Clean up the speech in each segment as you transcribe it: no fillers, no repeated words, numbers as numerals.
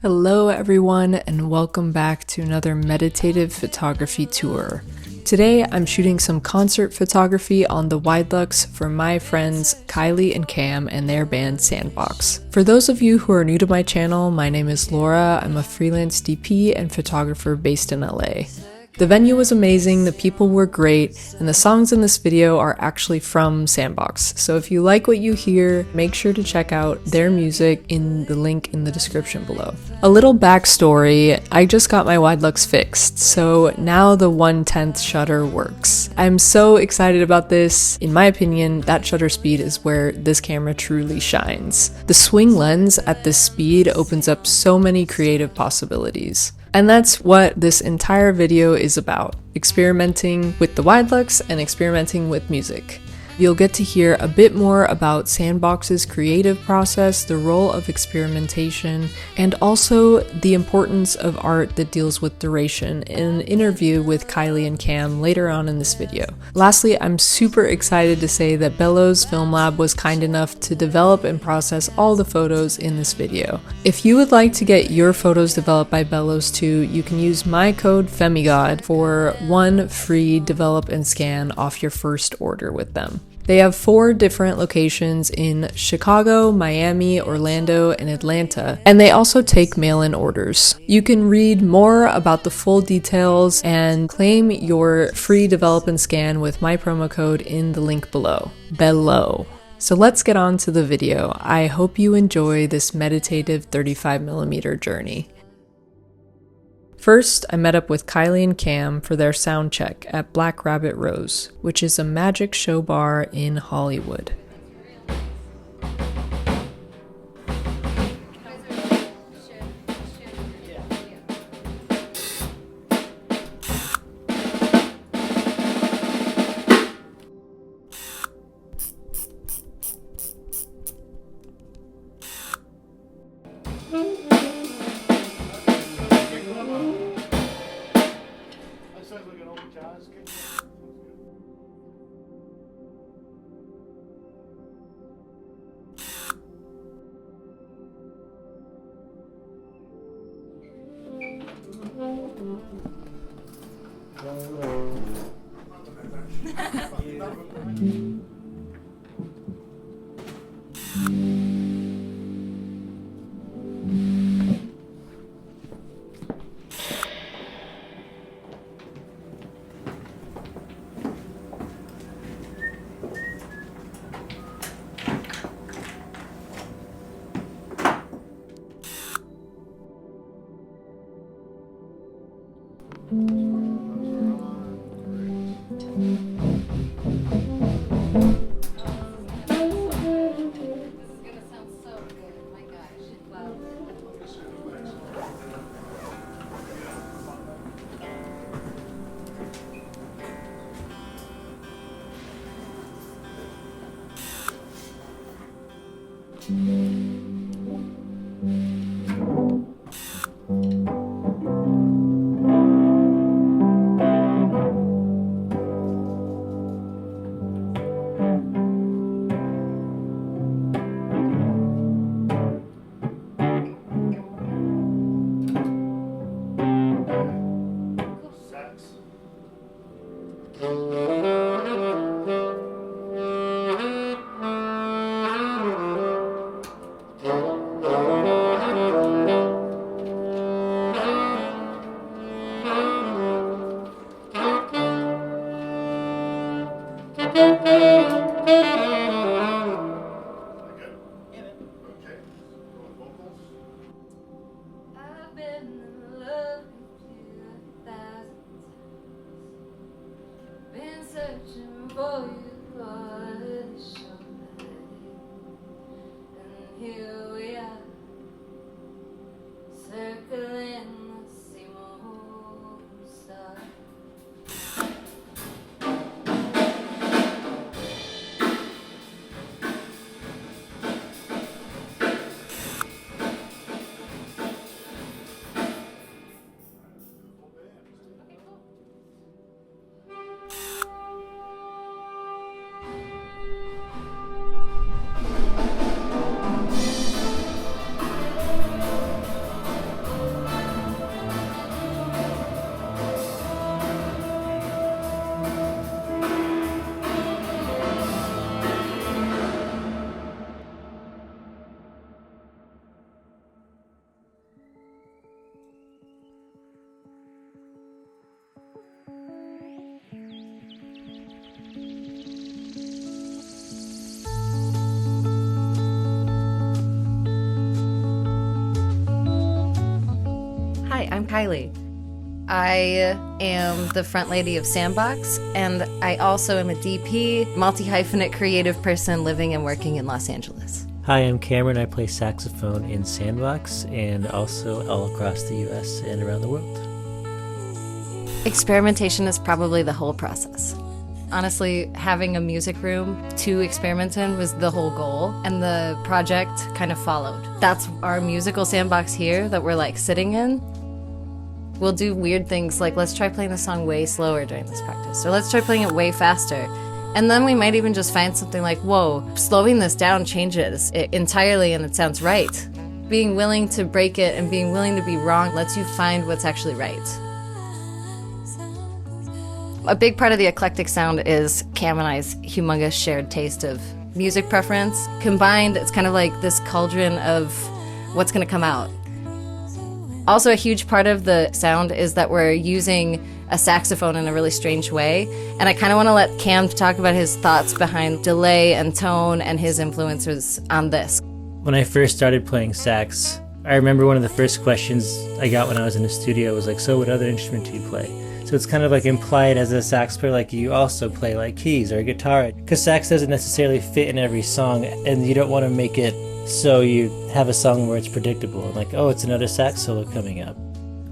Hello everyone and welcome back to another meditative photography tour. Today I'm shooting some concert photography on the Widelux for my friends Kylie and Cam and their band Sandbox. For those of you who are new to my channel, my name is Laura. I'm a freelance DP and photographer based in LA. The venue was amazing, the people were great, and the songs in this video are actually from Sandbox. So if you like what you hear, make sure to check out their music in the link in the description below. A little backstory, I just got my Widelux fixed, so now the 1/10 shutter works. I'm so excited about this. In my opinion, that shutter speed is where this camera truly shines. The swing lens at this speed opens up so many creative possibilities. And that's what this entire video is about, experimenting with the Widelux and experimenting with music. You'll get to hear a bit more about Sandbox's creative process, the role of experimentation, and also the importance of art that deals with duration in an interview with Kylie and Cam later on in this video. Lastly, I'm super excited to say that Bellows Film Lab was kind enough to develop and process all the photos in this video. If you would like to get your photos developed by Bellows too, you can use my code femigod for one free develop and scan off your first order with them. They have 4 different locations in Chicago, Miami, Orlando, and Atlanta, and they also take mail-in orders. You can read more about the full details and claim your free develop and scan with my promo code in the link below. So let's get on to the video. I hope you enjoy this meditative 35mm journey. First, I met up with Kylie and Cam for their sound check at Black Rabbit Rose, which is a magic show bar in Hollywood. Hi, I'm Kylie. I am the front lady of Sandbox, and I also am a DP, multi-hyphenate creative person living and working in Los Angeles. Hi, I'm Cameron. I play saxophone in Sandbox and also all across the US and around the world. Experimentation is probably the whole process. Honestly, having a music room to experiment in was the whole goal, and the project kind of followed. That's our musical sandbox here that we're like sitting in. We'll do weird things like, let's try playing the song way slower during this practice, or let's try playing it way faster. And then we might even just find something like, whoa, slowing this down changes it entirely and it sounds right. Being willing to break it and being willing to be wrong lets you find what's actually right. A big part of the eclectic sound is Cam and I's humongous shared taste of music preference. Combined, it's kind of like this cauldron of what's going to come out. Also, a huge part of the sound is that we're using a saxophone in a really strange way. And I kind of want to let Cam talk about his thoughts behind delay and tone and his influences on this. When I first started playing sax, I remember one of the first questions I got when I was in the studio was like, so what other instrument do you play? So it's kind of like implied as a sax player, like you also play like keys or guitar. Because sax doesn't necessarily fit in every song, and you don't want to make it so you have a song where it's predictable. Like, oh, it's another sax solo coming up.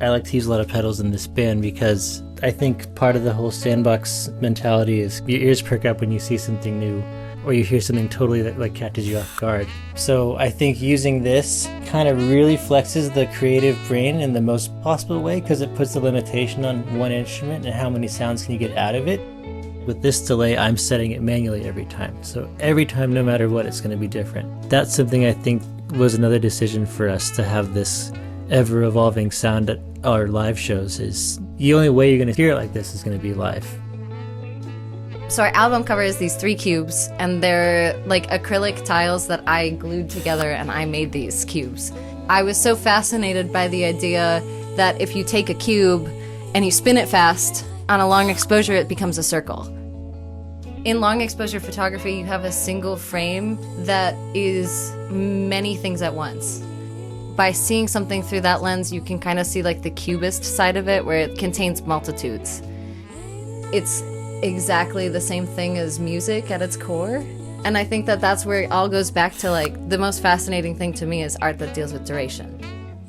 I like to use a lot of pedals in this band because I think part of the whole sandbox mentality is your ears perk up when you see something new or you hear something totally that like catches you off guard. So I think using this kind of really flexes the creative brain in the most possible way because it puts the limitation on one instrument and how many sounds can you get out of it. With this delay, I'm setting it manually every time. So every time, no matter what, it's going to be different. That's something I think was another decision for us to have this ever-evolving sound at our live shows. Is the only way you're going to hear it like this is going to be live. So our album cover is these 3 cubes, and they're like acrylic tiles that I glued together, and I made these cubes. I was so fascinated by the idea that if you take a cube and you spin it fast, on a long exposure it becomes a circle. In long exposure photography, you have a single frame that is many things at once. By seeing something through that lens, you can kind of see like the cubist side of it, where it contains multitudes. It's exactly the same thing as music at its core. And I think that that's where it all goes back to like the most fascinating thing to me is art that deals with duration.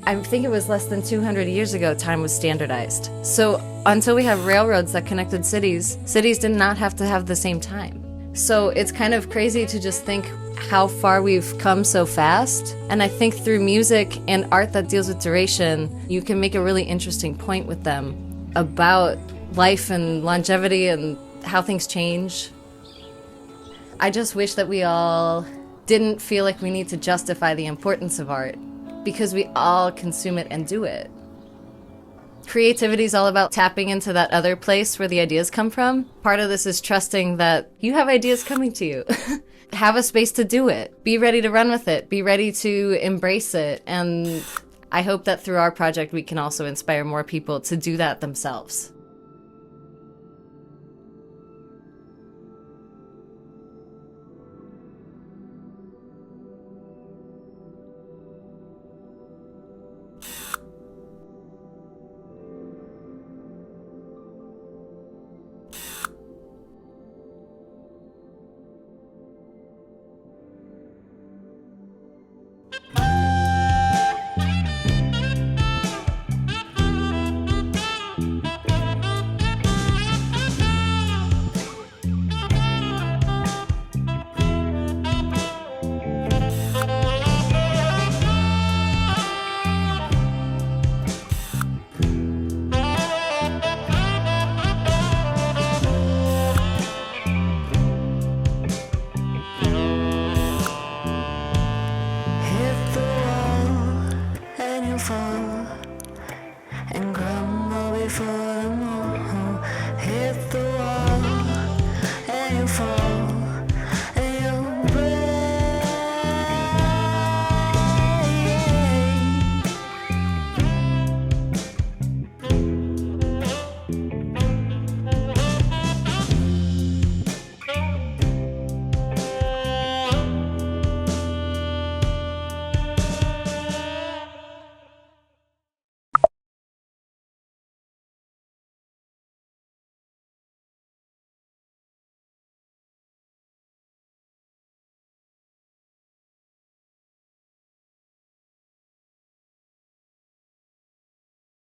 I think it was less than 200 years ago time was standardized. So until we have railroads that connected cities did not have to have the same time. So it's kind of crazy to just think how far we've come so fast. And I think through music and art that deals with duration, you can make a really interesting point with them about life and longevity and how things change. I just wish that we all didn't feel like we need to justify the importance of art because we all consume it and do it. Creativity is all about tapping into that other place where the ideas come from. Part of this is trusting that you have ideas coming to you. Have a space to do it. Be ready to run with it. Be ready to embrace it. And I hope that through our project we can also inspire more people to do that themselves. fall and crumble before